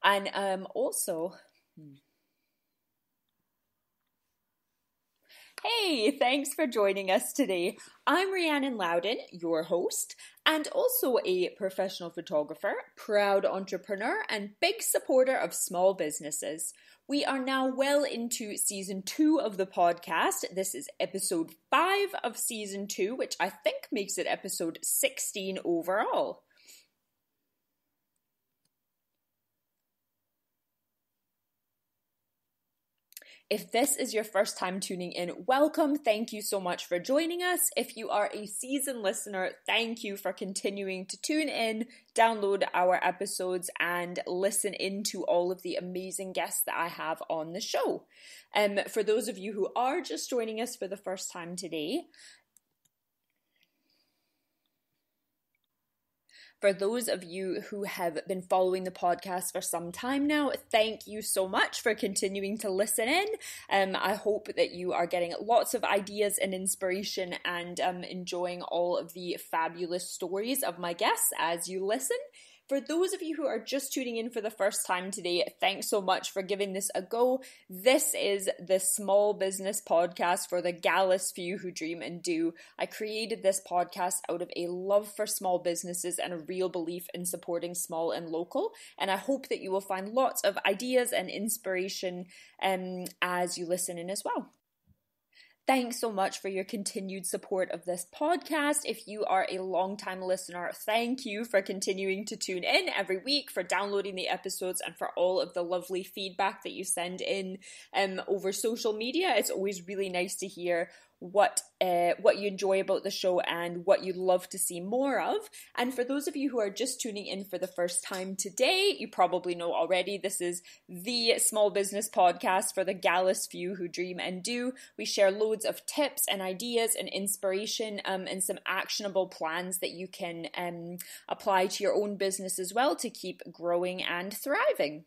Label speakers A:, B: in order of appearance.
A: And also, hey, thanks for joining us today. I'm Rhiannon Loudon, your host, and also a professional photographer, proud entrepreneur, and big supporter of small businesses. We are now well into season 2 of the podcast. This is episode 5 of season 2, which I think makes it episode 16 overall. If this is your first time tuning in, welcome. Thank you so much for joining us. If you are a seasoned listener, thank you for continuing to tune in, download our episodes, and listen into all of the amazing guests that I have on the show. For those of you who are just joining us for the first time today, for those of you who have been following the podcast for some time now, thank you so much for continuing to listen in. I hope that you are getting lots of ideas and inspiration and enjoying all of the fabulous stories of my guests as you listen. For those of you who are just tuning in for the first time today, thanks so much for giving this a go. This is the small business podcast for the gallus few who dream and do. I created this podcast out of a love for small businesses and a real belief in supporting small and local. And I hope that you will find lots of ideas and inspiration as you listen in as well. Thanks so much for your continued support of this podcast. If you are a long-time listener, thank you for continuing to tune in every week, for downloading the episodes, and for all of the lovely feedback that you send in over social media. It's always really nice to hear what you enjoy about the show and what you'd love to see more of. And for those of you who are just tuning in for the first time today, you probably know already, this is the small business podcast for the gallus few who dream and do. We share loads of tips and ideas and inspiration and some actionable plans that you can apply to your own business as well to keep growing and thriving.